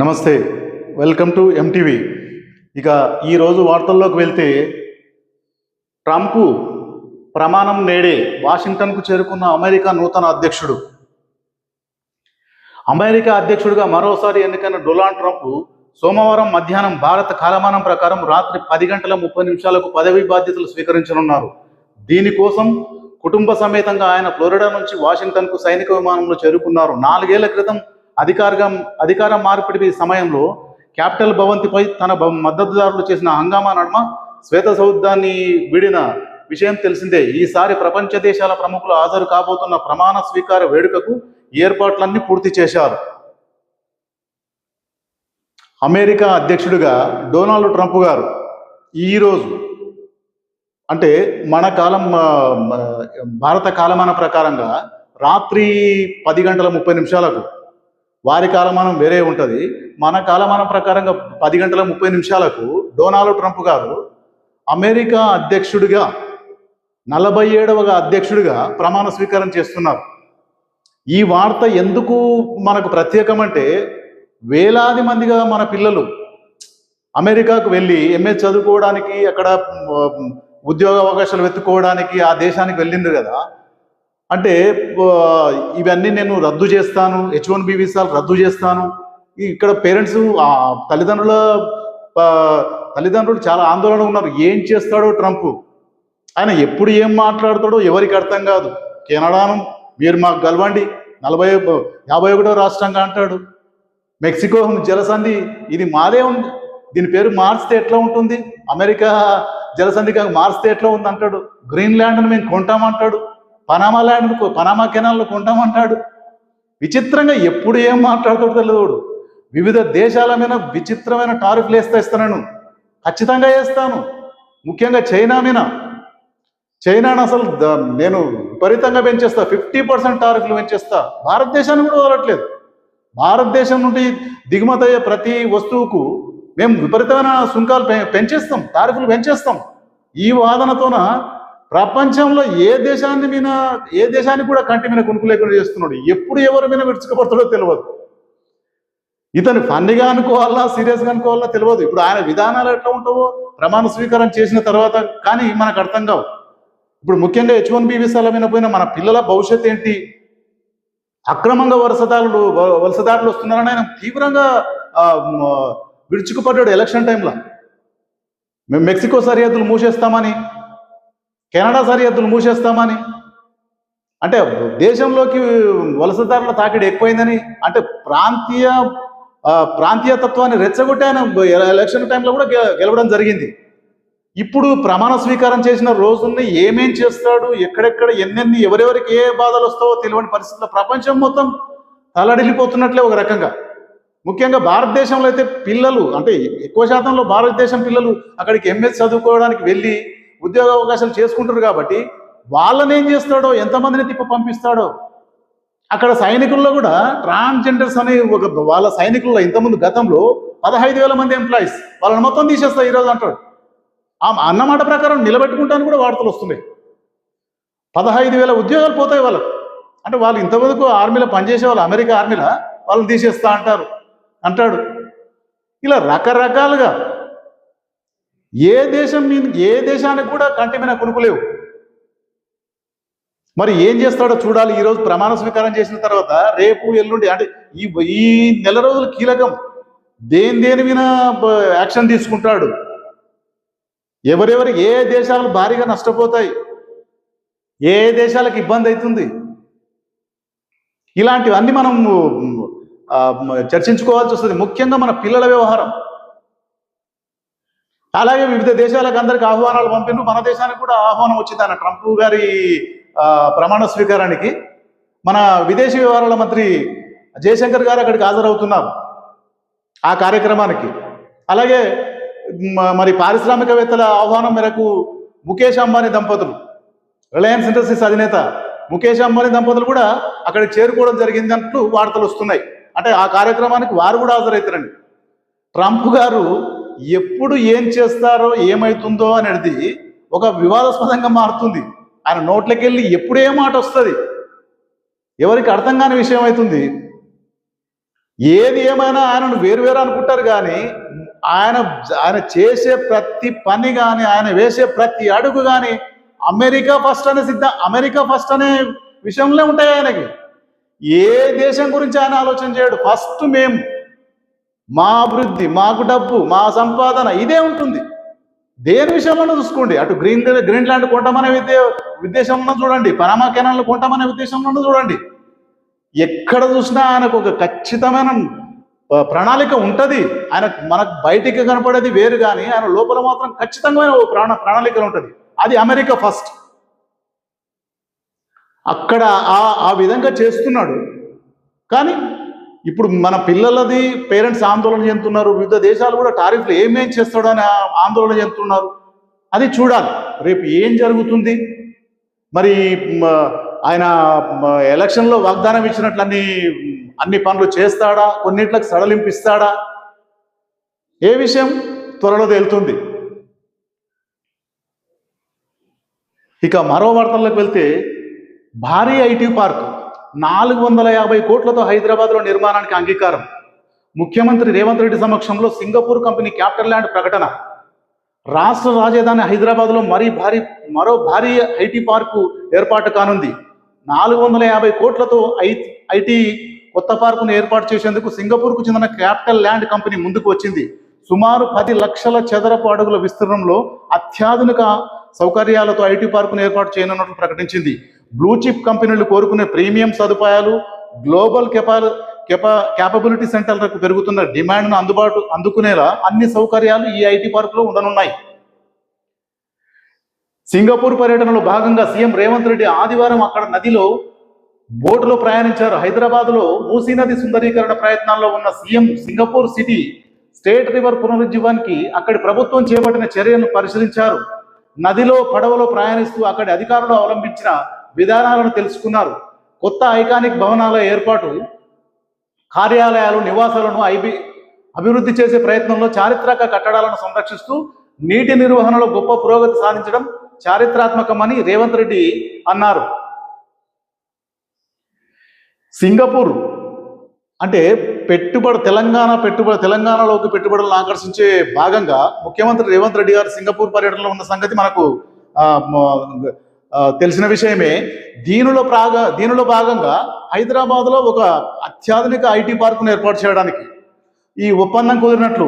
నమస్తే, welcome to MTV. ఇక ఈరోజు వార్తల్లోకి వెళ్తే, ట్రంప్ ప్రమాణం నేడే వాషింగ్టన్కు చేరుకున్న అమెరికా నూతన అధ్యక్షుడు. అమెరికా అధ్యక్షుడిగా మరోసారి ఎన్నికైన డొనాల్డ్ ట్రంప్ సోమవారం మధ్యాహ్నం భారత కాలమానం ప్రకారం రాత్రి 10:30 పదవీ బాధ్యతలు స్వీకరించనున్నారు. దీనికోసం కుటుంబ సమేతంగా ఆయన ఫ్లోరిడా నుంచి వాషింగ్టన్కు సైనిక విమానంలో చేరుకున్నారు. 4 ఏళ్ల క్రితం అధికార మార్పిడి సమయంలో క్యాపిటల్ భవంతిపై తన మద్దతుదారులు చేసిన హంగామా నడుమ శ్వేత సౌధాన్ని వీడిన విషయం తెలిసిందే. ఈసారి ప్రపంచ దేశాల ప్రముఖులు హాజరు కాబోతున్న ప్రమాణ స్వీకార వేడుకకు ఏర్పాట్లన్నీ పూర్తి చేశారు. అమెరికా అధ్యక్షుడిగా డొనాల్డ్ ట్రంప్ గారు ఈరోజు అంటే మన కాలం భారత కాలమాన ప్రకారంగా రాత్రి 10:30 వారి కాలమానం వేరే ఉంటుంది. మన కాలమానం ప్రకారంగా 10:30 డొనాల్డ్ ట్రంప్ గారు అమెరికా అధ్యక్షుడిగా 47వ అధ్యక్షుడిగా ప్రమాణ స్వీకారం చేస్తున్నారు. ఈ వార్త ఎందుకు మనకు ప్రత్యేకమంటే, వేలాది మందిగా మన పిల్లలు అమెరికాకు వెళ్ళి ఎంఏ చదువుకోవడానికి, అక్కడ ఉద్యోగ అవకాశాలు వెతుక్కోవడానికి ఆ దేశానికి వెళ్ళిండ్రు కదా. అంటే ఇవన్నీ నేను రద్దు చేస్తాను, H1B వీసాలు రద్దు చేస్తాను. ఇక్కడ పేరెంట్స్ తల్లిదండ్రులు చాలా ఆందోళన ఉన్నారు. ఏం చేస్తాడో ట్రంప్, ఆయన ఎప్పుడు ఏం మాట్లాడతాడో ఎవరికి అర్థం కాదు. కెనడాను మీరు మాకు గెలవండి 51వ రాష్ట్రంగా అంటాడు. మెక్సికో జలసంధి ఇది మాదే ఉంది, దీని పేరు మార్చితే ఎట్లా ఉంటుంది, అమెరికా జలసంధిగా మార్చితే ఎట్లా ఉంది అంటాడు. గ్రీన్లాండ్ను మేము కొంటామంటాడు, పనామా కెనాల్లో కొంటామంటాడు. విచిత్రంగా ఎప్పుడు ఏం మాట్లాడుతాడు తెలియదు. వివిధ దేశాల మీద విచిత్రమైన టారిఫ్లు ఇస్తాను, ఖచ్చితంగా వేస్తాను. ముఖ్యంగా చైనాను అసలు నేను విపరీతంగా పెంచేస్తా, 50% టారిఫ్లు పెంచేస్తా. భారతదేశాన్ని కూడా వదలట్లేదు. భారతదేశం నుండి దిగుమతి అయ్యే ప్రతి వస్తువుకు మేము విపరీతమైన సుంకాలు పెంచేస్తాం, టారిఫ్లు పెంచేస్తాం. ఈ వాదనతోన ప్రపంచంలో ఏ దేశాన్ని కూడా కంటి మీద కొనుక్కు లేకుండా చేస్తున్నాడు. ఎప్పుడు ఎవరి మీద విడుచుకుపడతాడో తెలియదు. ఇతను ఫన్నీగా అనుకోవాలా, సీరియస్గా అనుకోవాలా తెలియదు. ఇప్పుడు ఆయన విధానాలు ఎట్లా ఉంటావో ప్రమాణ స్వీకారం చేసిన తర్వాత కానీ మనకు అర్థం కావు. ఇప్పుడు ముఖ్యంగా H1B వీసాల మీద పోయిన మన పిల్లల భవిష్యత్ ఏంటి? అక్రమంగా వలసదారులు వస్తున్నారని ఆయన తీవ్రంగా విడుచుకుపడ్డాడు ఎలక్షన్ టైంలో. మేము మెక్సికో సరిహద్దులు మూసేస్తామని, కెనడా సరిహద్దులు మూసేస్తామని, అంటే దేశంలోకి వలసదారుల తాకిడి ఎక్కువైందని, అంటే ప్రాంతీయతత్వాన్ని రెచ్చగొట్టి ఆయన ఎలక్షన్ టైంలో కూడా గెలవడం జరిగింది. ఇప్పుడు ప్రమాణ స్వీకారం చేసిన రోజుల్ని ఏమేం చేస్తాడు, ఎక్కడెక్కడ ఎన్నెన్ని ఎవరెవరికి ఏ బాధలు వస్తావో తెలియని పరిస్థితుల్లో ప్రపంచం మొత్తం తలడిల్లిపోతున్నట్లే ఒక రకంగా. ముఖ్యంగా భారతదేశంలో అయితే పిల్లలు, అంటే ఎక్కువ శాతంలో భారతదేశం పిల్లలు అక్కడికి ఎంఎస్ చదువుకోవడానికి వెళ్ళి ఉద్యోగ అవకాశాలు చేసుకుంటారు కాబట్టి వాళ్ళని ఏం చేస్తాడో, ఎంతమందిని పంపిస్తాడో. అక్కడ సైనికుల్లో కూడా ట్రాన్స్జెండర్స్ అనే వాళ్ళ సైనికుల్లో ఇంతకుముందు గతంలో 15,000 మంది ఎంప్లాయీస్, వాళ్ళని మొత్తం తీసేస్తా ఈరోజు అంటాడు. ఆ అన్నమాట ప్రకారం నిలబెట్టుకుంటాను కూడా వార్తలు వస్తున్నాయి. 15,000 ఉద్యోగాలు పోతాయి వాళ్ళకు. అంటే వాళ్ళు ఇంతవరకు ఆర్మీలో పనిచేసే వాళ్ళు, అమెరికా ఆర్మీలో వాళ్ళని తీసేస్తా అంటాడు. ఇలా రకరకాలుగా ఏ దేశానికి కూడా కంటి మీద కొనుక్కులేవు. మరి ఏం చేస్తాడో చూడాలి. ఈరోజు ప్రమాణ స్వీకారం చేసిన తర్వాత రేపు ఎల్లుండి, అంటే ఈ నెల రోజులు కీలకం. దేని మీద యాక్షన్ తీసుకుంటాడు, ఎవరెవరికి ఏ దేశాలు భారీగా నష్టపోతాయి, ఏ దేశాలకు ఇబ్బంది అవుతుంది, ఇలాంటివన్నీ మనం చర్చించుకోవాల్సి వస్తుంది. ముఖ్యంగా మన పిల్లల వ్యవహారం. అలాగే వివిధ దేశాలకు అందరికి ఆహ్వానాలు పంపిండు, మన దేశానికి కూడా ఆహ్వానం వచ్చింది ఆయన ట్రంప్ గారి ప్రమాణ స్వీకారానికి. మన విదేశీ వ్యవహారాల మంత్రి జయశంకర్ గారు అక్కడికి హాజరవుతున్నారు ఆ కార్యక్రమానికి. అలాగే మరి పారిశ్రామికవేత్తల ఆహ్వానం మేరకు ముఖేష్ అంబానీ దంపతులు, రిలయన్స్ ఇండస్ట్రీస్ అధినేత ముఖేష్ అంబానీ దంపతులు కూడా అక్కడికి చేరుకోవడం జరిగిందంటూ వార్తలు వస్తున్నాయి. అంటే ఆ కార్యక్రమానికి వారు కూడా హాజరవుతారండి. ట్రంప్ గారు ఎప్పుడు ఏం చేస్తారో ఏమవుతుందో అనేది ఒక వివాదాస్పదంగా మారుతుంది. ఆయన నోట్లకి వెళ్ళి ఎప్పుడు ఏ మాట వస్తుంది ఎవరికి అర్థం కాని విషయం అవుతుంది. ఏది ఏమైనా ఆయనను వేరు అనుకుంటారు కానీ ఆయన ఆయన చేసే ప్రతి పని కానీ ఆయన వేసే ప్రతి అడుగు కానీ అమెరికా ఫస్ట్ అనే విషయంలో ఉంటాయి ఆయనకి. ఏ దేశం గురించి ఆయన ఆలోచన చేయడు. ఫస్ట్ మేము, మా అభివృద్ధి, మాకు డబ్బు, మా సంపాదన ఇదే ఉంటుంది. దేని విషయంలోనూ చూసుకోండి, అటు గ్రీన్లాండ్ కొంటామనే ఉద్దేశంలో చూడండి, పనామా కెనాల్ కొంటామనే ఉద్దేశంలోనూ చూడండి, ఎక్కడ చూసినా ఆయనకు ఒక ఖచ్చితమైన ప్రణాళిక ఉంటుంది. ఆయన మనకు బయటికి కనపడేది వేరు కానీ ఆయన లోపల మాత్రం ఖచ్చితంగా ప్రణాళిక ఉంటుంది. అది అమెరికా ఫస్ట్. అక్కడ ఆ విధంగా చేస్తున్నాడు. కానీ ఇప్పుడు మన పిల్లలది పేరెంట్స్ ఆందోళన చెందుతున్నారు. వివిధ దేశాలు కూడా టారిఫ్లు ఏమేం చేస్తాడో అని ఆందోళన చెందుతున్నారు. అది చూడాలి రేపు ఏం జరుగుతుంది. మరి ఆయన ఎలక్షన్లో వాగ్దానం ఇచ్చినట్లు అన్ని పనులు చేస్తాడా, కొన్నిట్లకు సడలింపిస్తాడా, ఏ విషయం త్వరలో తేలుతుంది. ఇక మరో వార్తల్లోకి వెళ్తే, భారీ ఐటీ పార్క్ 450 కోట్లతో హైదరాబాద్లో నిర్మాణానికి అంగీకారం. ముఖ్యమంత్రి రేవంత్ రెడ్డి సమక్షంలో సింగపూర్ కంపెనీ క్యాపిటల్ ల్యాండ్ ప్రకటన. రాష్ట్ర రాజధాని హైదరాబాద్లో మరో భారీ ఐటీ పార్కు ఏర్పాటు కానుంది. 450 కోట్లతో ఐటీ కొత్త పార్కును ఏర్పాటు చేసేందుకు సింగపూర్కు చెందిన క్యాపిటల్ ల్యాండ్ కంపెనీ ముందుకు వచ్చింది. సుమారు 10 లక్షల చదరపు అడుగుల విస్తీర్ణంలో అత్యాధునిక సౌకర్యాలతో ఐటీ పార్కును ఏర్పాటు చేయనున్నట్లు ప్రకటించింది. బ్లూ చిప్ కంపెనీలు కోరుకునే ప్రీమియం సదుపాయాలు, గ్లోబల్ క్యాపబిలిటీ సెంటర్లకు పెరుగుతున్న డిమాండ్ను అందుకునేలా అన్ని సౌకర్యాలు ఈ ఐటీ పార్కులో ఉండనున్నాయి. సింగపూర్ పర్యటనలో భాగంగా సీఎం రేవంత్ రెడ్డి ఆదివారం అక్కడ నదిలో బోటులో ప్రయాణించారు. హైదరాబాద్లో మూసీ నది సుందరీకరణ ప్రయత్నాల్లో ఉన్న CM Singapore city state river పునరుజ్జీవానికి అక్కడి ప్రభుత్వం చేపట్టిన చర్యలను పరిశీలించారు. నదిలో పడవలో ప్రయాణిస్తూ అక్కడి అధికారులు అవలంబించిన విధానాలను తెలుసుకున్నారు. కొత్త ఐకానిక్ భవనాల ఏర్పాటు, కార్యాలయాలు, నివాసాలను అభివృద్ధి చేసే ప్రయత్నంలో చారిత్రక కట్టడాలను సంరక్షిస్తూ నీటి నిర్వహణలో గొప్ప పురోగతి సాధించడం చారిత్రాత్మకమని రేవంత్ రెడ్డి అన్నారు. సింగపూర్ అంటే తెలంగాణలోకి పెట్టుబడులను ఆకర్షించే భాగంగా ముఖ్యమంత్రి రేవంత్ రెడ్డి గారు సింగపూర్ పర్యటనలో ఉన్న సంగతి మనకు తెలిసిన విషయమే. దీనిలో భాగంగా హైదరాబాద్లో ఒక అత్యాధునిక ఐటీ పార్కును ఏర్పాటు చేయడానికి ఈ ఒప్పందం కుదిరినట్లు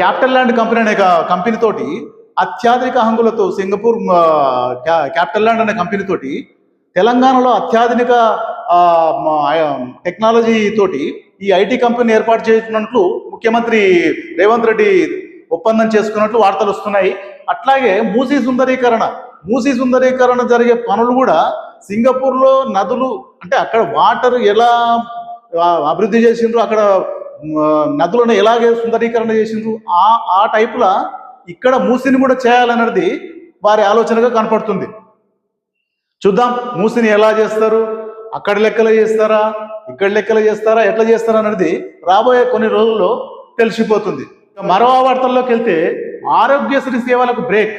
క్యాపిటల్ ల్యాండ్ కంపెనీ అనే కంపెనీతోటి అత్యాధునిక హంగులతో సింగపూర్ క్యాపిటల్ ల్యాండ్ అనే కంపెనీతోటి తెలంగాణలో అత్యాధునిక టెక్నాలజీ తోటి ఈ ఐటీ కంపెనీ ఏర్పాటు చేసినట్లు ముఖ్యమంత్రి రేవంత్ రెడ్డి ఒప్పందం చేసుకున్నట్లు వార్తలు వస్తున్నాయి. అట్లాగే మూసీ సుందరీకరణ జరిగే పనులు కూడా సింగపూర్లో నదులు అంటే అక్కడ వాటర్ ఎలా అభివృద్ధి చేసిండ్రు, అక్కడ నదులను ఎలాగే సుందరీకరణ చేసిండ్రు, ఆ టైపులా ఇక్కడ మూసీని కూడా చేయాలన్నది వారి ఆలోచనగా కనపడుతుంది. చూద్దాం మూసీని ఎలా చేస్తారు, అక్కడ లెక్కలు చేస్తారా, ఇక్కడ లెక్కలు చేస్తారా, ఎట్లా చేస్తారా అనేది రాబోయే కొన్ని రోజుల్లో తెలిసిపోతుంది. మరో వార్తల్లోకి వెళ్తే, ఆరోగ్యశ్రీ సేవలకు బ్రేక్.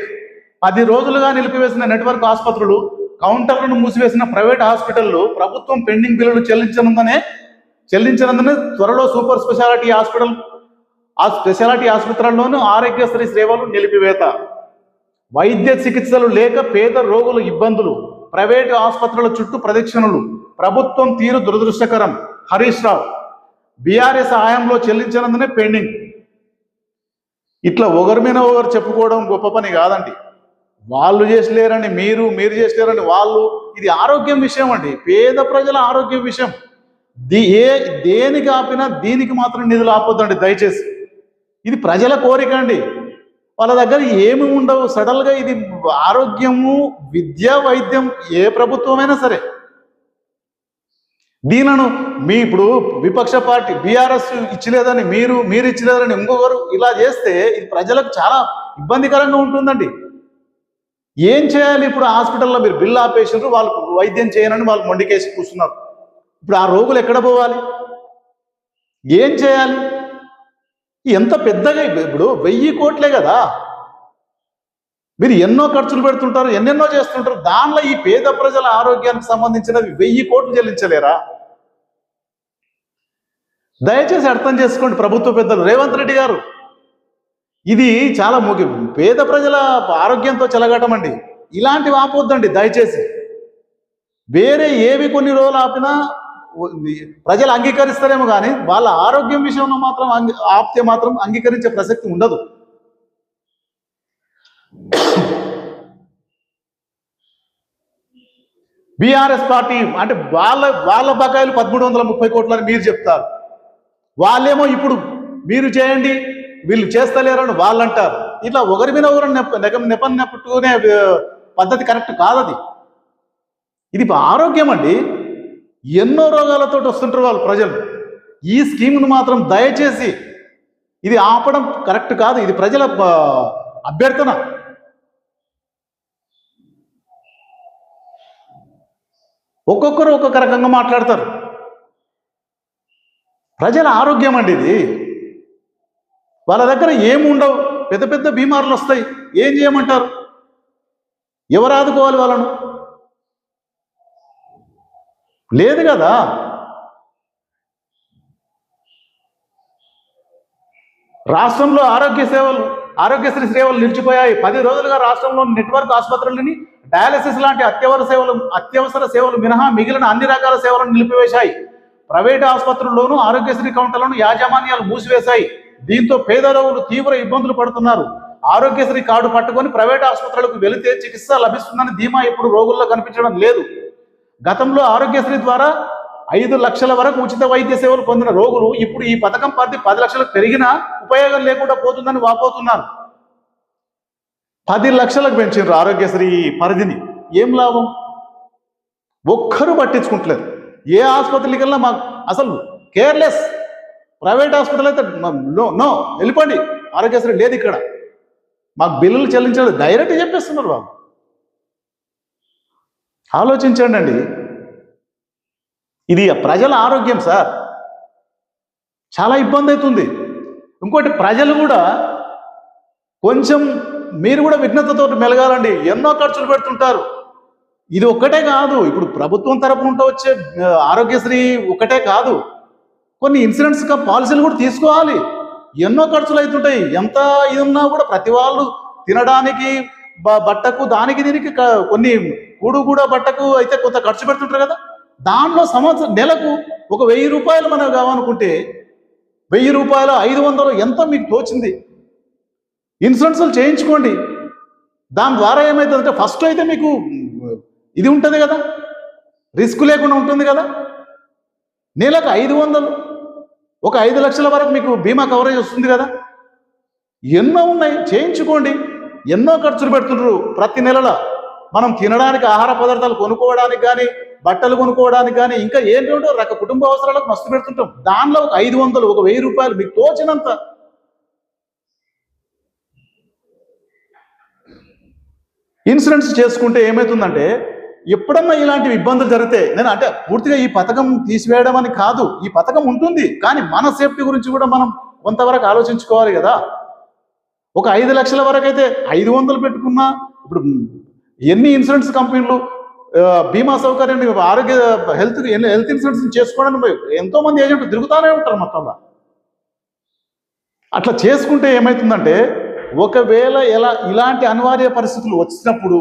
10 రోజులుగా నిలిపివేసిన నెట్వర్క్ ఆసుపత్రులు, కౌంటర్లను మూసివేసిన ప్రైవేట్ హాస్పిటళ్లు ప్రభుత్వం పెండింగ్ బిల్లులు చెల్లించనందునే త్వరలో సూపర్ స్పెషాలిటీ ఆసుపత్రుల్లోనూ ఆరోగ్యశ్రీ సేవలు నిలిపివేత. వైద్య చికిత్సలు లేక పేద రోగుల ఇబ్బందులు, ప్రైవేటు ఆసుపత్రుల చుట్టూ ప్రదక్షిణలు, ప్రభుత్వం తీరు దురదృష్టకరం. హరీష్ రావు. బీఆర్ఎస్ హయాంలో చెల్లించనందునే పెండింగ్. ఇట్లా ఒకరి మీద ఒకరు చెప్పుకోవడం గొప్ప పని కాదండి. వాళ్ళు చేసలేరని మీరు చేసలేరని వాళ్ళు. ఇది ఆరోగ్యం విషయం అండి, పేద ప్రజల ఆరోగ్యం విషయం. దేనికి ఆపినా దీనికి మాత్రం నిధులు ఆపొద్దండి దయచేసి. ఇది ప్రజల కోరిక అండి, వాళ్ళ దగ్గర ఏమి ఉండవు. సడన్గా ఇది ఆరోగ్యము, విద్య, వైద్యం ఏ ప్రభుత్వమైనా సరే దీనిను ఇప్పుడు విపక్ష పార్టీ బీఆర్ఎస్ ఇచ్చలేదని మీరు ఇచ్చలేదని ఇంకొకరు ఇలా చేస్తే ఇది ప్రజలకు చాలా ఇబ్బందికరంగా ఉంటుందండి. ఏం చేయాలి ఇప్పుడు? హాస్పిటల్లో మీరు బిల్లు ఆపేసినారు, వాళ్ళకు వైద్యం చేయనని వాళ్ళు మొండికేసి కూర్చున్నారు. ఇప్పుడు ఆ రోగులు ఎక్కడ పోవాలి? ఏం చేయాలి? ఎంత పెద్దగా ఇప్పుడు 1000 కోట్లే కదా, మీరు ఎన్నో ఖర్చులు పెడుతుంటారు, ఎన్నెన్నో చేస్తుంటారు. దానిలో ఈ పేద ప్రజల ఆరోగ్యానికి సంబంధించినవి 1000 కోట్లు చెల్లించలేరా? దయచేసి అర్థం చేసుకోండి ప్రభుత్వ పెద్దలు, రేవంత్ రెడ్డి గారు. ఇది చాలా ముఖ్యం. పేద ప్రజల ఆరోగ్యంతో చెలగటమండి. ఇలాంటివి ఆపొద్దండి దయచేసి. వేరే ఏవి కొన్ని రోజులు ఆపినా ప్రజలు అంగీకరిస్తారేమో కానీ వాళ్ళ ఆరోగ్యం విషయంలో మాత్రం ఆపితే మాత్రం అంగీకరించే ప్రసక్తి ఉండదు. బీఆర్ఎస్ పార్టీ అంటే వాళ్ళ బకాయిలు 1330 కోట్లని మీరు చెప్తారు. వాళ్ళేమో ఇప్పుడు మీరు చేయండి, వీళ్ళు చేస్తలేరని వాళ్ళు అంటారు. ఇట్లా ఒకరి మీద ఒకరు నెపట్టుకునే పద్ధతి కరెక్ట్ కాదది. ఇది ఆరోగ్యం అండి. ఎన్నో రోగాలతో వస్తుంటారు వాళ్ళు ప్రజలు. ఈ స్కీమ్ను మాత్రం దయచేసి ఇది ఆపడం కరెక్ట్ కాదు. ఇది ప్రజల అభ్యర్థన. ఒక్కొక్కరు ఒక్కొక్క రకంగా మాట్లాడతారు. ప్రజల ఆరోగ్యం అండి ఇది. వాళ్ళ దగ్గర ఏముండవు, పెద్ద పెద్ద బీమార్లు వస్తాయి. ఏం చేయమంటారు? ఎవరు ఆదుకోవాలి వాళ్ళను? లేదు కదా. రాష్ట్రంలో ఆరోగ్యశ్రీ సేవలు నిలిచిపోయాయి. 10 రోజులుగా రాష్ట్రంలో నెట్వర్క్ ఆసుపత్రులని డయాలసిస్ లాంటి అత్యవసర సేవలు మినహా మిగిలిన అన్ని రకాల సేవలను నిలిపివేశాయి. ప్రైవేటు ఆసుపత్రుల్లోనూ ఆరోగ్యశ్రీ కౌంటర్లను యాజమాన్యాలు మూసివేశాయి. దీంతో పేద రోగులు తీవ్ర ఇబ్బందులు పడుతున్నారు. ఆరోగ్యశ్రీ కార్డు పట్టుకొని ప్రైవేటు ఆసుపత్రులకు వెళితే చికిత్స లభిస్తుందని ధీమా ఇప్పుడు రోగుల్లో కనిపించడం లేదు. గతంలో ఆరోగ్యశ్రీ ద్వారా 5 లక్షల వరకు ఉచిత వైద్య సేవలు పొందిన రోగులు ఇప్పుడు ఈ పథకం పరిధి 10 లక్షలకు పెరిగినా ఉపయోగం లేకుండా పోతుందని వాపోతున్నారు. 10 లక్షలకు పెంచారు ఆరోగ్యశ్రీ పరిధిని. ఏం లాభం? ఒక్కరు పట్టించుకుంటలేరు. ఏ ఆసుపత్రికి వెళ్ళినా మాకు అసలు కేర్లెస్. ప్రైవేట్ హాస్పిటల్ అయితే నో వెళ్ళిపోండి, ఆరోగ్యశ్రీ లేదు ఇక్కడ, మాకు బిల్లులు చెల్లించలేదు డైరెక్ట్ చెప్పేస్తున్నారు బాబు. ఆలోచించండి అండి. ఇది ప్రజల ఆరోగ్యం సార్. చాలా ఇబ్బంది అవుతుంది. ఇంకోటి ప్రజలు కూడా కొంచెం మీరు కూడా విఘ్నతతో మెలగాలండి. ఎన్నో ఖర్చులు పెడుతుంటారు. ఇది ఒక్కటే కాదు, ఇప్పుడు ప్రభుత్వం తరపున వచ్చే ఆరోగ్యశ్రీ ఒకటే కాదు, కొన్ని ఇన్సూరెన్స్ పాలసీలు కూడా తీసుకోవాలి. ఎన్నో ఖర్చులు అవుతుంటాయి. ఎంత ఇది ఉన్నా కూడా ప్రతి వాళ్ళు తినడానికి, బట్టకు, దానికి దీనికి కొన్ని కూడా బట్టకు అయితే కొంత ఖర్చు పెడుతుంటారు కదా. దానిలో నెలకు ఒక 1000 రూపాయలు మనకు కావాలనుకుంటే 1000 రూపాయలు 500 ఎంత మీకు తోచింది ఇన్సూరెన్స్లు చేయించుకోండి. దాని ద్వారా ఏమవుతుందంటే ఫస్ట్ అయితే మీకు ఇది ఉంటుంది కదా, రిస్క్ లేకుండా ఉంటుంది కదా. నెలకు 500, ఒక 5 లక్షల వరకు మీకు బీమా కవరేజ్ వస్తుంది కదా. ఎన్నో ఉన్నాయి, చేయించుకోండి. ఎన్నో ఖర్చులు పెడుతుంటారు ప్రతి నెలలో. మనం తినడానికి, ఆహార పదార్థాలు కొనుక్కోవడానికి కానీ, బట్టలు కొనుక్కోవడానికి కానీ, ఇంకా ఏంటంటే కుటుంబ అవసరాలకు మస్తు పెడుతుంటాం. దానిలో ఒక 500, ఒక 1000 రూపాయలు మీకు తోచినంత ఇన్సూరెన్స్ చేసుకుంటే ఏమవుతుందంటే ఎప్పుడన్నా ఇలాంటి ఇబ్బందులు జరిగితే, నేను అంటే పూర్తిగా ఈ పథకం తీసివేయడం అని కాదు, ఈ పథకం ఉంటుంది, కానీ మన సేఫ్టీ గురించి కూడా మనం కొంతవరకు ఆలోచించుకోవాలి కదా. ఒక 5 లక్షల వరకు అయితే 500 పెట్టుకున్నా, ఇప్పుడు ఎన్ని ఇన్సూరెన్స్ కంపెనీలు బీమా సౌకర్యాన్ని హెల్త్ ఇన్సూరెన్స్ చేసుకోవడానికి ఎంతో మంది ఏజెంట్లు తిరుగుతూనే ఉంటారు మొత్తంలో. అట్లా చేసుకుంటే ఏమవుతుందంటే ఒకవేళ ఇలాంటి అనివార్య పరిస్థితులు వచ్చినప్పుడు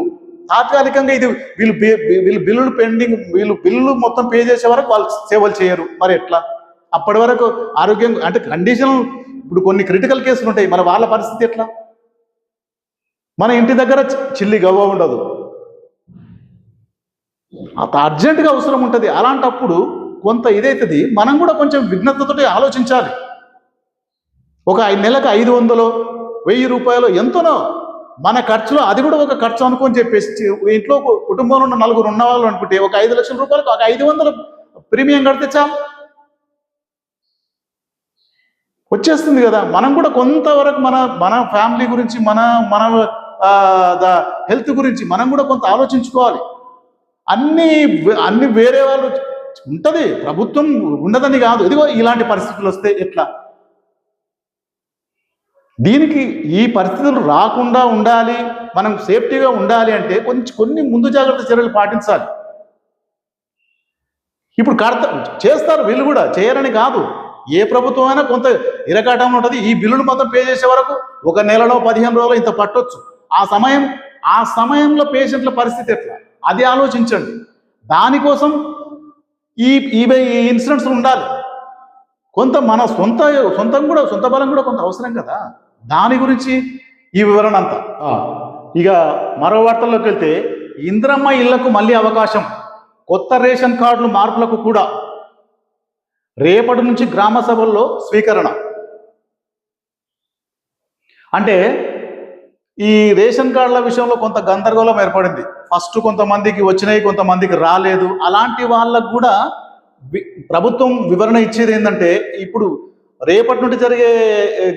తాత్కాలికంగా ఇది వీళ్ళు బిల్లులు మొత్తం పే చేసే వరకు వాళ్ళు సేవలు చేయరు. మరి ఎట్లా? అప్పటి వరకు ఆరోగ్యం అంటే కండిషన్, ఇప్పుడు కొన్ని క్రిటికల్ కేసులు ఉంటాయి, మరి వాళ్ళ పరిస్థితి ఎట్లా? మన ఇంటి దగ్గర చిల్లి గవ్వ ఉండదు, అంత అర్జెంటుగా అవసరం ఉంటుంది. అలాంటప్పుడు కొంత ఇదైతుంది. మనం కూడా కొంచెం విఘ్నతతో ఆలోచించాలి. ఒక నెలకు 500, 1000 రూపాయలు ఎంతనో మన ఖర్చులో, అది కూడా ఒక ఖర్చు అనుకొని చెప్పేసి ఇంట్లో కుటుంబంలో ఉన్న 4 ఉన్నవాళ్ళు అనుకుంటే ఒక 5 లక్షల రూపాయలకు ఒక 500 ప్రీమియం కడితే చాలు, వచ్చేస్తుంది కదా. మనం కూడా కొంతవరకు మన ఫ్యామిలీ గురించి, మన హెల్త్ గురించి మనం కూడా కొంత ఆలోచించుకోవాలి. అన్ని వేరే వాళ్ళు ఉంటుంది, ప్రభుత్వం ఉండదని కాదు. ఇదిగో ఇలాంటి పరిస్థితులు వస్తే ఎట్లా? దీనికి ఈ పరిస్థితులు రాకుండా ఉండాలి, మనం సేఫ్టీగా ఉండాలి అంటే కొన్ని ముందు జాగ్రత్త చర్యలు పాటించాలి. ఇప్పుడు చేస్తారు, వీళ్ళు కూడా చేయరని కాదు. ఏ ప్రభుత్వం అయినా కొంత ఇరకాటం ఉంటుంది. ఈ బిల్లులు మొత్తం పే చేసే వరకు ఒక నెలలో 15 రోజులు ఇంత పట్టొచ్చు. ఆ సమయంలో పేషెంట్ల పరిస్థితి ఎట్లా, అది ఆలోచించండి. దానికోసం ఈ ఇన్సిడెంట్స్ ఉండాలి. కొంత మన సొంత బలం కూడా కొంత అవసరం కదా. దాని గురించి ఈ వివరణ అంతా. ఇక మరో వార్తల్లోకి వెళ్తే, ఇందిరమ్మ ఇళ్లకు మళ్ళీ అవకాశం, కొత్త రేషన్ కార్డులు మార్పులకు కూడా రేపటి నుంచి గ్రామ సభల్లో స్వీకరణ. అంటే ఈ రేషన్ కార్డుల విషయంలో కొంత గందరగోళం ఏర్పడింది. ఫస్ట్ కొంతమందికి వచ్చినాయి, కొంతమందికి రాలేదు. అలాంటి వాళ్ళకు కూడా ప్రభుత్వం వివరణ ఇచ్చేది ఏంటంటే, ఇప్పుడు రేపటి నుండి జరిగే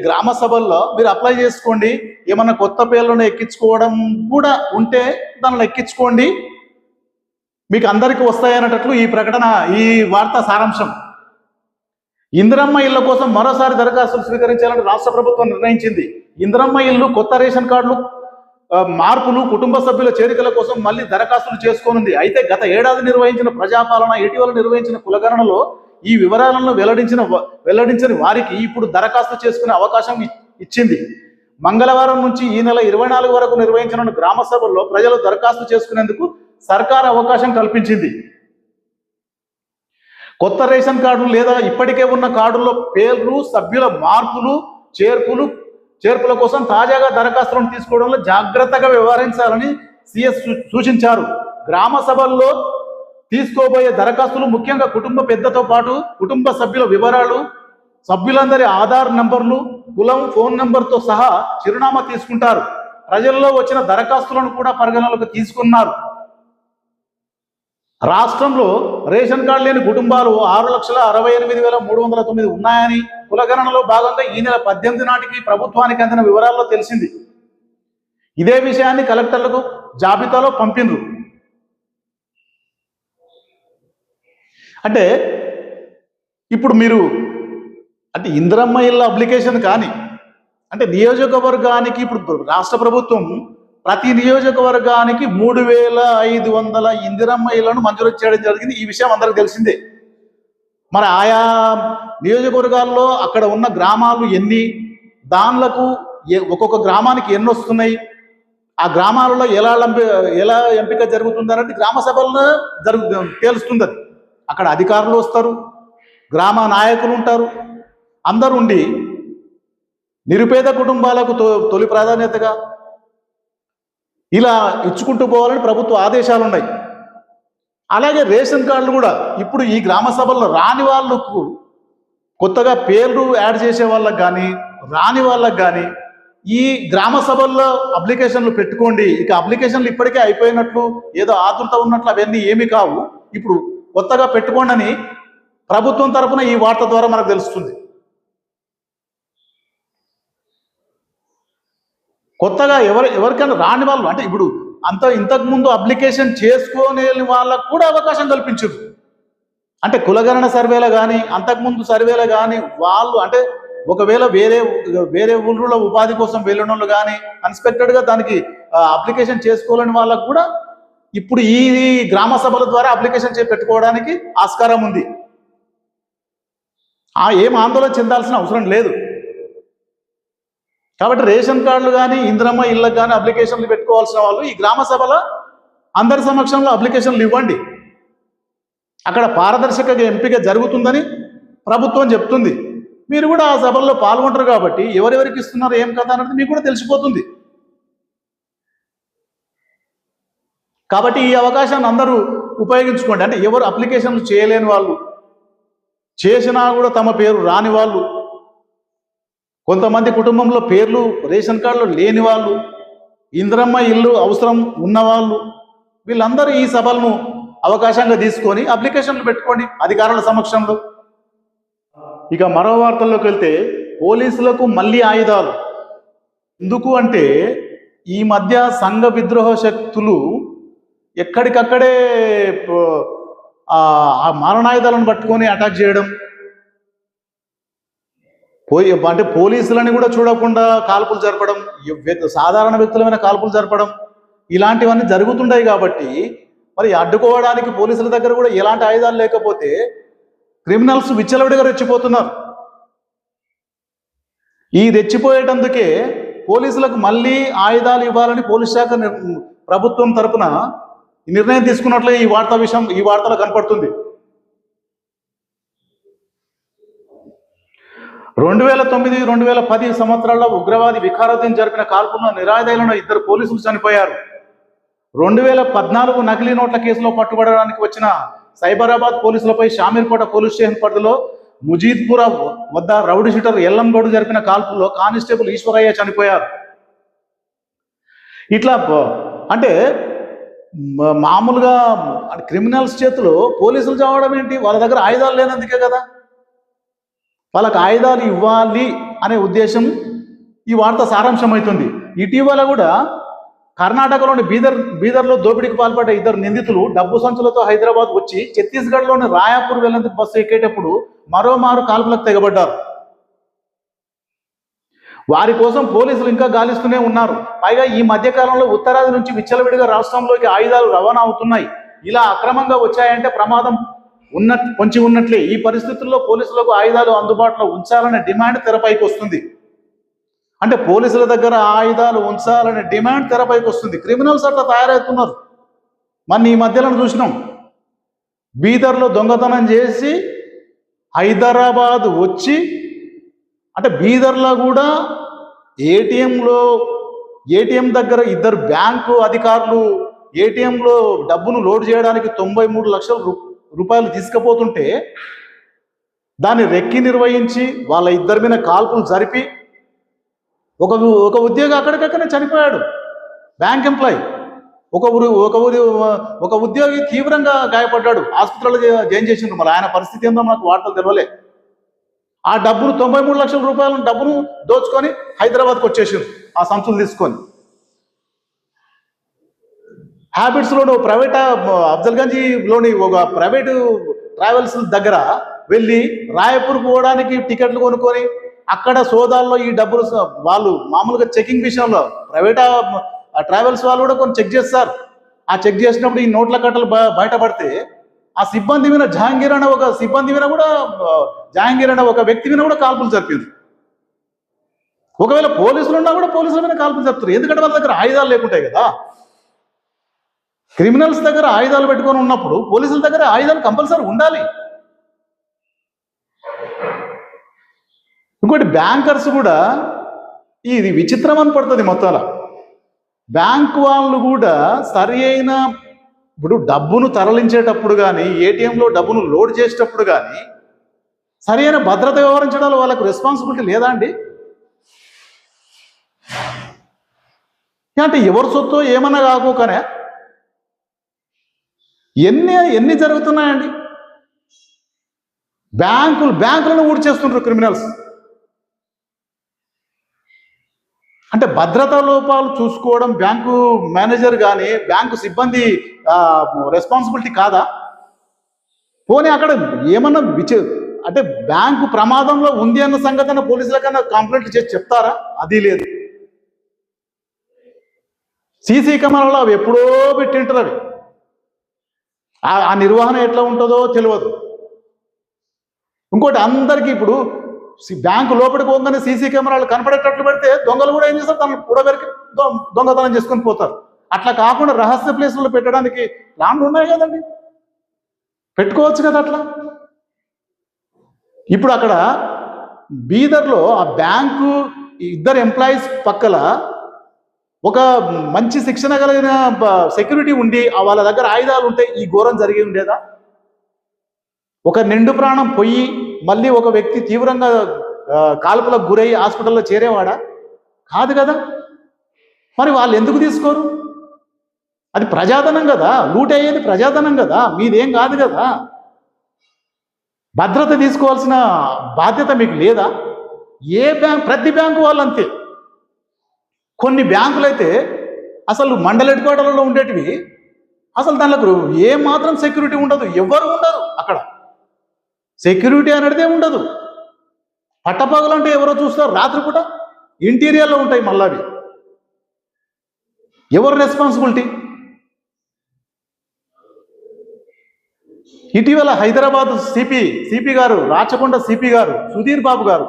గ్రామ సభల్లో మీరు అప్లై చేసుకోండి, ఏమన్నా కొత్త పేర్లను ఎక్కించుకోవడం కూడా ఉంటే దానిలో ఎక్కించుకోండి, మీకు అందరికీ వస్తాయనేటట్లు ఈ ప్రకటన, ఈ వార్త సారాంశం. ఇందిరమ్మ ఇళ్ల కోసం మరోసారి దరఖాస్తులు స్వీకరించాలని రాష్ట్ర ప్రభుత్వం నిర్ణయించింది. ఇందిరమ్మ ఇల్లు, కొత్త రేషన్ కార్డులు మార్పులు, కుటుంబ సభ్యుల చేరికల కోసం మళ్ళీ దరఖాస్తులు చేసుకోనుంది. అయితే గత ఏడాది నిర్వహించిన ప్రజాపాలన, ఇటీవల నిర్వహించిన కులగణనలో ఈ వివరాలను వెల్లడించని వారికి ఇప్పుడు దరఖాస్తు చేసుకునే అవకాశం ఇచ్చింది. మంగళవారం నుంచి ఈ నెల 24 వరకు నిర్వహించనున్న గ్రామ సభల్లో ప్రజలు దరఖాస్తు చేసుకునేందుకు సర్కార్ అవకాశం కల్పించింది. కొత్త రేషన్ కార్డులు లేదా ఇప్పటికే ఉన్న కార్డుల్లో పేర్లు, సభ్యుల మార్పులు, చేర్పుల కోసం తాజాగా దరఖాస్తులను తీసుకోవడంలో జాగ్రత్తగా వ్యవహరించాలని సిఎస్ సూచించారు. గ్రామ సభల్లో తీసుకోబోయే దరఖాస్తులు ముఖ్యంగా కుటుంబ పెద్దతో పాటు కుటుంబ సభ్యుల వివరాలు, సభ్యులందరి ఆధార్ నంబర్లు, కులం, ఫోన్ నంబర్తో సహా చిరునామా తీసుకుంటారు. ప్రజల్లో వచ్చిన దరఖాస్తులను కూడా పరిగణలోకి తీసుకున్నారు. రాష్ట్రంలో రేషన్ కార్డు లేని కుటుంబాలు 6,68,309 ఉన్నాయని కులగణనలో భాగంగా ఈ నెల 18 నాటికి ప్రభుత్వానికి అందిన వివరాల్లో తెలిసింది. ఇదే విషయాన్ని కలెక్టర్లకు జాబితాలో పంపినరు. అంటే ఇప్పుడు మీరు ఇందిరమ్మ ఇళ్ళ అప్లికేషన్ కానీ అంటే నియోజకవర్గానికి ఇప్పుడు రాష్ట్ర ప్రభుత్వం ప్రతి నియోజకవర్గానికి 3,500 ఇందిరమ్మ ఇళ్లను మంజూరు చేయడం జరిగింది. ఈ విషయం అందరికి తెలిసిందే. మరి ఆయా నియోజకవర్గాల్లో అక్కడ ఉన్న గ్రామాలు ఎన్ని, దానిలకు ఒక్కొక్క గ్రామానికి ఎన్ని వస్తున్నాయి, ఆ గ్రామాలలో ఎలా ఎంపిక జరుగుతుంది అనేది గ్రామ సభల్లో తేలుస్తుంది. అది అక్కడ అధికారులు వస్తారు, గ్రామ నాయకులు ఉంటారు, అందరూ ఉండి నిరుపేద కుటుంబాలకు తొలి ప్రాధాన్యతగా ఇలా ఇచ్చుకుంటూ పోవాలని ప్రభుత్వ ఆదేశాలు ఉన్నాయి. అలాగే రేషన్ కార్డులు కూడా ఇప్పుడు ఈ గ్రామ సభల్లో రాని వాళ్ళకు, కొత్తగా పేర్లు యాడ్ చేసే వాళ్ళకి కానీ రాని వాళ్ళకి కానీ ఈ గ్రామ సభల్లో అప్లికేషన్లు పెట్టుకోండి. ఇక అప్లికేషన్లు ఇప్పటికే అయిపోయినట్లు, ఏదో ఆతృత ఉన్నట్లు అవన్నీ ఏమీ కావు, ఇప్పుడు కొత్తగా పెట్టుకోండి అని ప్రభుత్వం తరఫున ఈ వార్త ద్వారా మనకు తెలుస్తుంది. కొత్తగా ఎవరికైనా రాని వాళ్ళు అంటే ఇప్పుడు ఇంతకుముందు అప్లికేషన్ చేసుకోని వాళ్ళకు కూడా అవకాశం కల్పించారు. అంటే కులగణన సర్వేలో కానీ అంతకుముందు సర్వేలో కానీ వాళ్ళు అంటే ఒకవేళ వేరే ఊళ్ళో ఉపాధి కోసం వెళ్ళిన వాళ్ళు కానీ అన్ఎక్స్పెక్టెడ్గా దానికి అప్లికేషన్ చేసుకోలేని వాళ్ళకు కూడా ఇప్పుడు ఈ గ్రామ సభల ద్వారా అప్లికేషన్ పెట్టుకోవడానికి ఆస్కారం ఉంది. ఏం ఆందోళన చెందాల్సిన అవసరం లేదు. కాబట్టి రేషన్ కార్డులు కానీ ఇందిరమ్మ ఇళ్ళకు కానీ అప్లికేషన్లు పెట్టుకోవాల్సిన వాళ్ళు ఈ గ్రామ సభలో అందరి సమక్షంలో అప్లికేషన్లు ఇవ్వండి. అక్కడ పారదర్శకంగా ఎంపిక జరుగుతుందని ప్రభుత్వం చెప్తుంది. మీరు కూడా ఆ సభల్లో పాల్గొంటారు కాబట్టి ఎవరెవరికి ఇస్తున్నారు ఏం కదా అనేది మీకు కూడా తెలిసిపోతుంది. కాబట్టి ఈ అవకాశాన్ని అందరూ ఉపయోగించుకోండి. అంటే ఎవరు అప్లికేషన్లు చేయలేని వాళ్ళు, చేసినా కూడా తమ పేరు రాని వాళ్ళు, కొంతమంది కుటుంబంలో పేర్లు రేషన్ కార్డులో లేని వాళ్ళు, ఇందిరమ్మ ఇల్లు అవసరం ఉన్నవాళ్ళు, వీళ్ళందరూ ఈ సభలను అవకాశంగా తీసుకొని అప్లికేషన్లు పెట్టుకోండి అధికారుల సమక్షంలో. ఇక మరో వార్తల్లోకి వెళ్తే, పోలీసులకు మళ్ళీ ఆయుధాలు. ఎందుకు అంటే ఈ మధ్య సంఘ విద్రోహ శక్తులు ఎక్కడికక్కడే ఆ మారణాయుధాలను పట్టుకొని అటాక్ చేయడం, అంటే పోలీసులని కూడా చూడకుండా కాల్పులు జరపడం, సాధారణ వ్యక్తులమైన కాల్పులు జరపడం, ఇలాంటివన్నీ జరుగుతుంటాయి. కాబట్టి మరి అడ్డుకోవడానికి పోలీసుల దగ్గర కూడా ఎలాంటి ఆయుధాలు లేకపోతే క్రిమినల్స్ విచ్చలవిడిగా రెచ్చిపోతున్నారు. ఈ రెచ్చిపోయేటందుకే పోలీసులకు మళ్ళీ ఆయుధాలు ఇవ్వాలని పోలీస్ శాఖ ప్రభుత్వం తరపున నిర్ణయం తీసుకున్నట్లే ఈ వార్తలో కనపడుతుంది. 2009-2010 సంవత్సరాల్లో ఉగ్రవాది వికారుద్దీన్ జరిపిన కాల్పుల్లో నిరాయుధులైన 2 పోలీసులు చనిపోయారు. 2014 నకిలీ నోట్ల కేసులో పట్టుబడడానికి వచ్చిన సైబరాబాద్ పోలీసులపై షామీర్కోట పోలీస్ స్టేషన్ పరిధిలో ముజీద్పుర వద్ద రౌడీ షీటర్ ఎల్లంగౌడ్ జరిపిన కాల్పుల్లో కానిస్టేబుల్ ఈశ్వరయ్య చనిపోయారు. ఇట్లా అంటే మామూలుగా క్రిమినల్స్ చేతిలో పోలీసులు చావడం ఏంటి? వాళ్ళ దగ్గర ఆయుధాలు లేనందుకే కదా. వాళ్ళకి ఆయుధాలు ఇవ్వాలి అనే ఉద్దేశం ఈ వార్త సారాంశం అవుతుంది. ఇటీవల కూడా కర్ణాటకలోని బీదర్లో దోపిడీకి పాల్పడ్డ 2 నిందితులు డబ్బు సంచులతో హైదరాబాద్ వచ్చి ఛత్తీస్గఢ్లోని రాయాపూర్ వెళ్లేందుకు బస్సు ఎక్కేటప్పుడు మరోమారు కాల్పులకు తెగబడ్డారు. వారి కోసం పోలీసులు ఇంకా గాలిస్తూనే ఉన్నారు. పైగా ఈ మధ్యకాలంలో ఉత్తరాది నుంచి విచ్చలవిడిగా రాష్ట్రంలోకి ఆయుధాలు రవాణా అవుతున్నాయి. ఇలా అక్రమంగా వచ్చాయంటే ప్రమాదం పొంచి ఉన్నట్లే. ఈ పరిస్థితుల్లో పోలీసులకు ఆయుధాలు అందుబాటులో ఉంచాలనే డిమాండ్ తెరపైకి వస్తుంది. అంటే పోలీసుల దగ్గర ఆయుధాలు ఉంచాలనే డిమాండ్ తెరపైకి వస్తుంది. క్రిమినల్స్ అట్లా తయారవుతున్నారు. మన ఈ మధ్యలో చూసినాం, బీదర్లో దొంగతనం చేసి హైదరాబాద్ వచ్చి, అంటే బీదర్లో కూడా ఏటీఎం దగ్గర 2 బ్యాంకు అధికారులు ఏటీఎంలో డబ్బును లోడ్ చేయడానికి 93 లక్షల రూపాయలు తీసుకుపోతుంటే దాన్ని రెక్కి నిర్వహించి వాళ్ళ 2 మీద కాల్పులు జరిపి ఒక ఉద్యోగి అక్కడికక్కడనే చనిపోయాడు. Bank employee. ఒక ఉద్యోగి తీవ్రంగా గాయపడ్డాడు. ఆసుపత్రిలో జాయిన్ చేసిండ్రు. మరి ఆయన పరిస్థితి ఏందో మనకు వార్తలు తెలవలే. ఆ డబ్బును 93 లక్షల రూపాయల డబ్బును దోచుకొని హైదరాబాద్కి వచ్చేసిండ్రు ఆ సంచులు తీసుకొని. హ్యాబిట్స్లోని ప్రైవేట్ అఫ్జల్గంజ్లోని ఒక ప్రైవేటు ట్రావెల్స్ దగ్గర వెళ్ళి రాయపూర్ పోవడానికి టికెట్లు కొనుక్కొని అక్కడ సోదాల్లో ఈ డబ్బులు వాళ్ళు మామూలుగా చెకింగ్ విషయంలో ప్రైవేట్ ట్రావెల్స్ వాళ్ళు కూడా కొన్ని చెక్ చేస్తారు. ఆ చెక్ చేసినప్పుడు ఈ నోట్ల కట్టలు బయటపడితే ఆ సిబ్బంది మీద జహాంగీర్ అనే ఒక వ్యక్తి మీద కూడా కాల్పులు జరిపింది. ఒకవేళ పోలీసులు ఉన్నా కూడా పోలీసుల మీద కాల్పులు జరుపుతారు. ఎందుకంటే వాళ్ళ దగ్గర ఆయుధాలు లేకుంటాయి కదా. క్రిమినల్స్ దగ్గర ఆయుధాలు పెట్టుకొని ఉన్నప్పుడు పోలీసుల దగ్గర ఆయుధాలు కంపల్సరీ ఉండాలి. ఇంకోటి బ్యాంకర్స్ కూడా ఇది విచిత్రం అని పడుతుంది మొత్తాల. బ్యాంకు వాళ్ళు కూడా సరి అయిన ఇప్పుడు డబ్బును తరలించేటప్పుడు కానీ ఏటీఎంలో డబ్బును లోడ్ చేసేటప్పుడు కానీ సరి అయిన భద్రత వ్యవహరించడంలో వాళ్ళకు రెస్పాన్సిబిలిటీ లేదా అండి? అంటే ఎవరి సొత్తు ఏమన్నా కాకోకనే ఎన్ని జరుగుతున్నాయండి. బ్యాంకులను ఊడ్చేస్తుంటారు క్రిమినల్స్. అంటే భద్రతా లోపాలు చూసుకోవడం బ్యాంకు మేనేజర్ కానీ బ్యాంకు సిబ్బంది రెస్పాన్సిబిలిటీ కాదా? పోనీ అక్కడ ఏమన్నా అంటే బ్యాంకు ప్రమాదంలో ఉంది అన్న సంగతి పోలీసులకన్నా కంప్లైంట్ చేసి చెప్తారా? అది లేదు. సీసీ కెమెరాలో అవి ఎప్పుడో పెట్టింటారు. అవి ఆ నిర్వహణ ఎట్లా ఉంటుందో తెలియదు. ఇంకోటి అందరికీ ఇప్పుడు బ్యాంకు లోపలికి పోగానే సీసీ కెమెరాలు కనపడేటట్లు పెడితే దొంగలు కూడా ఏం చేస్తారు? తనను కూడబెరికి దొంగతనం చేసుకొని పోతారు. అట్లా కాకుండా రహస్య ప్లేసుల్లో పెట్టడానికి ప్లాన్లు ఉన్నాయి కదండి, పెట్టుకోవచ్చు కదా అట్లా. ఇప్పుడు అక్కడ బీదర్లో ఆ బ్యాంకు 2 ఎంప్లాయీస్ పక్కల ఒక మంచి శిక్షణ కలిగిన సెక్యూరిటీ ఉండి వాళ్ళ దగ్గర ఆయుధాలు ఉంటే ఈ ఘోరం జరిగి ఉండేదా? ఒక నిండు ప్రాణం పోయి మళ్ళీ ఒక వ్యక్తి తీవ్రంగా కాల్పులకు గురయ్యి హాస్పిటల్లో చేరేవాడా? కాదు కదా. మరి వాళ్ళు ఎందుకు తీసుకోరు? అది ప్రజాధనం కదా, లూట్ అయ్యేది ప్రజాధనం కదా, మీదేం కాదు కదా. భద్రత తీసుకోవాల్సిన బాధ్యత మీకు లేదా? ప్రతి బ్యాంకు వాళ్ళు అంతే. కొన్ని బ్యాంకులు అయితే అసలు మండల హెడ్ క్వార్టర్లలో ఉండేటివి అసలు దానిలో ఏ మాత్రం సెక్యూరిటీ ఉండదు, ఎవరు ఉండరు అక్కడ. సెక్యూరిటీ అనేదే ఉండదు. పట్టపగలంటే ఎవరో చూస్తారు, రాత్రిపూట ఇంటీరియర్లో ఉంటాయి. మళ్ళీ అవి ఎవరు రెస్పాన్సిబిలిటీ? ఇటీవల హైదరాబాద్ సిపి గారు, రాచకొండ సిపి గారు సుధీర్ బాబు గారు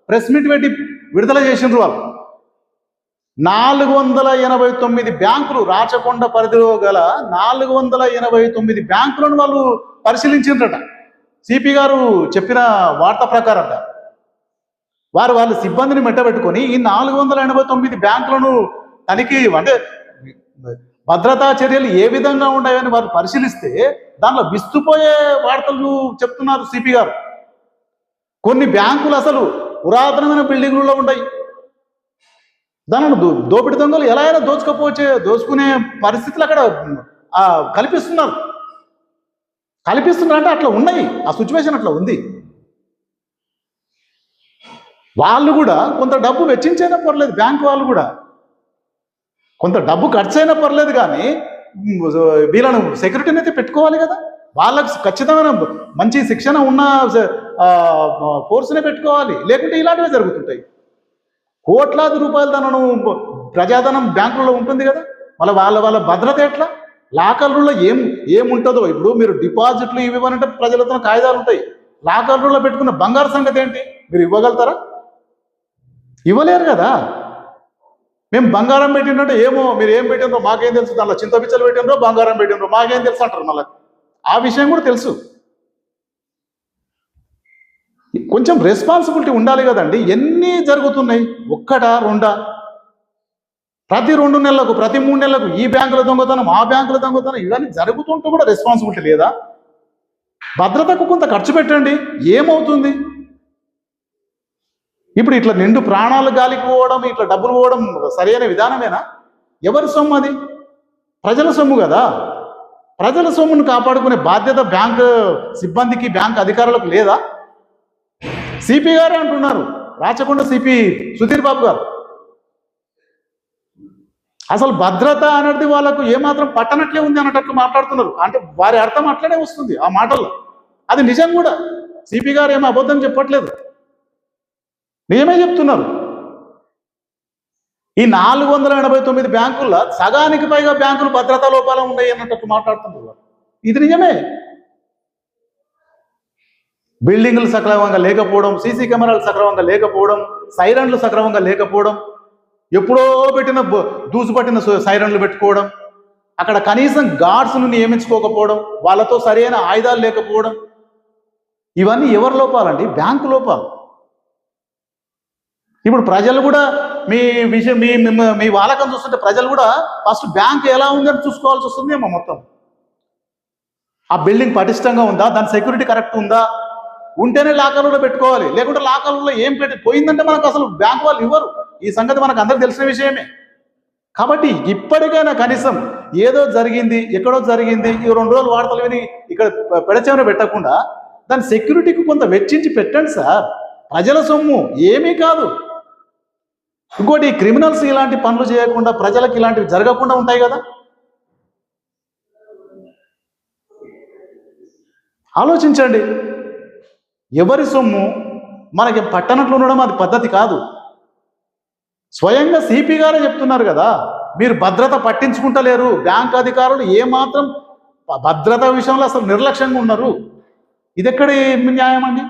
ప్రెస్ మీట్ పెట్టి విడుదల చేసిండ్రు వాళ్ళు. 489 బ్యాంకులు, రాచకొండ పరిధిలో గల 489 బ్యాంకులను వాళ్ళు పరిశీలించిండ్రట. సిపి గారు చెప్పిన వార్త ప్రకారంగా వాళ్ళ సిబ్బందిని మెట్టబెట్టుకొని ఈ 489 బ్యాంకులను తనిఖీ, అంటే భద్రతా చర్యలు ఏ విధంగా ఉన్నాయని వాళ్ళు పరిశీలిస్తే దానిలో విస్తుపోయే వార్తలు చెప్తున్నారు సిపి గారు. కొన్ని బ్యాంకులు అసలు పురాతనమైన బిల్డింగులలో ఉన్నాయి. దానిని దోపిడి దొంగలు ఎలా అయినా దోచుకునే పరిస్థితులు అక్కడ కల్పిస్తున్నారు అంటే అట్లా ఉన్నాయి, ఆ సిచ్యువేషన్ అట్లా ఉంది. వాళ్ళు కూడా కొంత డబ్బు వెచ్చించైనా పర్లేదు, బ్యాంకు వాళ్ళు కూడా కొంత డబ్బు ఖర్చు అయినా పర్లేదు, కానీ వీళ్ళను సెక్యూరిటీని అయితే పెట్టుకోవాలి కదా. వాళ్ళకు ఖచ్చితమైన మంచి శిక్షణ ఉన్న ఫోర్స్నే పెట్టుకోవాలి, లేకుంటే ఇలాంటివే జరుగుతుంటాయి. కోట్లాది రూపాయల ధనం, ప్రజాధనం బ్యాంకులలో ఉంటుంది కదా, వాళ్ళ భద్రత ఎట్లా? లాకర్లలో ఏముంటుందో. ఇప్పుడు మీరు డిపాజిట్లు ఇవి ఇవ్వనంటే ప్రజలతో కాయిదాలు ఉంటాయి. లాకర్లలో పెట్టుకున్న బంగారు సంగతి ఏంటి? మీరు ఇవ్వగలుగుతారా? ఇవ్వలేరు కదా. మేము బంగారం పెట్టినట్టు, ఏమో మీరు ఏం పెట్టినరో మాకేం తెలుసు, దాంట్లో చింతపిచ్చలు పెట్టినరో బంగారం పెట్టినరో మాకేం తెలుసు అంటారు. మళ్ళీ ఆ విషయం కూడా తెలుసు. కొంచెం రెస్పాన్సిబిలిటీ ఉండాలి కదండి. ఎన్ని జరుగుతున్నాయి, ఒక్కటా రెండా? ప్రతి 2 నెలలకు, ప్రతి 3 నెలలకు ఈ బ్యాంకుల దొంగతనం, ఆ బ్యాంకుల దొంగతనం, ఇవన్నీ జరుగుతుంటూ కూడా రెస్పాన్సిబిలిటీ లేదా? భద్రతకు కొంత ఖర్చు పెట్టండి, ఏమవుతుంది? ఇప్పుడు ఇట్లా నిండు ప్రాణాలు గాలికి పోవడం, ఇట్లా డబ్బులు పోవడం సరైన విధానమేనా? ఎవరి సొమ్ము అది? ప్రజల సొమ్ము కదా. ప్రజల సొమ్మును కాపాడుకునే బాధ్యత బ్యాంకు సిబ్బందికి, బ్యాంకు అధికారులకు లేదా? సిపి గారే అంటున్నారు, రాచకొండ సిపి సుధీర్ బాబు గారు. అసలు భద్రత అనేది వాళ్ళకు ఏమాత్రం పట్టనట్లే ఉంది అన్నట్లు మాట్లాడుతున్నారు. అంటే వారి అర్థం అట్లనే వస్తుంది ఆ మాటల్లో. అది నిజం కూడా. సిపి గారు ఏమో అబద్ధం చెప్పట్లేదు, నిజమే చెప్తున్నారు. ఈ 489 బ్యాంకుల్లో సగానికి పైగా బ్యాంకులు భద్రతా లోపాలు ఉన్నాయి అన్నట్టు మాట్లాడుతున్నారు. ఇది నిజమే. బిల్డింగ్లు సక్రమంగా లేకపోవడం, సీసీ కెమెరాలు సక్రమంగా లేకపోవడం, సైరన్లు సక్రమంగా లేకపోవడం, ఎప్పుడో దూసుపట్టిన సైరన్లు పెట్టుకోవడం, అక్కడ కనీసం గార్డ్స్ను నియమించుకోకపోవడం, వాళ్ళతో సరైన ఆయుధాలు లేకపోవడం, ఇవన్నీ ఎవరి లోపాలండి? బ్యాంకు లోపాలు. ఇప్పుడు ప్రజలు కూడా మీ విషయం మీ వాలకం చూస్తుంటే ప్రజలు కూడా ఫస్ట్ బ్యాంక్ ఎలా ఉందని చూసుకోవాల్సి వస్తుంది ఏమో. మొత్తం ఆ బిల్డింగ్ పటిష్టంగా ఉందా, దాని సెక్యూరిటీ కరెక్ట్ ఉందా, ఉంటేనే లాకర్లో పెట్టుకోవాలి. లేకుంటే లాకర్లో ఏం పోయిందంటే మనకు అసలు బ్యాంక్ వాళ్ళు ఇవ్వరు. ఈ సంగతి మనకు అందరికి తెలిసిన విషయమే. కాబట్టి ఇప్పటికైనా కనీసం ఏదో జరిగింది, ఎక్కడో జరిగింది, ఈ 2 రోజులు వార్తలు విని ఇక్కడ పెడచెమర పెట్టకుండా దాని సెక్యూరిటీకి కొంత వెచ్చించి పెట్టండి సార్. ప్రజల సొమ్ము ఏమీ కాదు. ఇంకోటి, క్రిమినల్స్ ఇలాంటి పనులు చేయకుండా, ప్రజలకు ఇలాంటివి జరగకుండా ఉంటాయి కదా. ఆలోచించండి. ఎవరి సొమ్ము మనకి పట్టనట్లు ఉండడం అది పద్ధతి కాదు. స్వయంగా సిపి గారే చెప్తున్నారు కదా, మీరు భద్రత పట్టించుకుంటలేరు, బ్యాంక్ అధికారులు ఏమాత్రం భద్రత విషయంలో అసలు నిర్లక్ష్యంగా ఉన్నారు. ఇది ఎక్కడి న్యాయం అండి?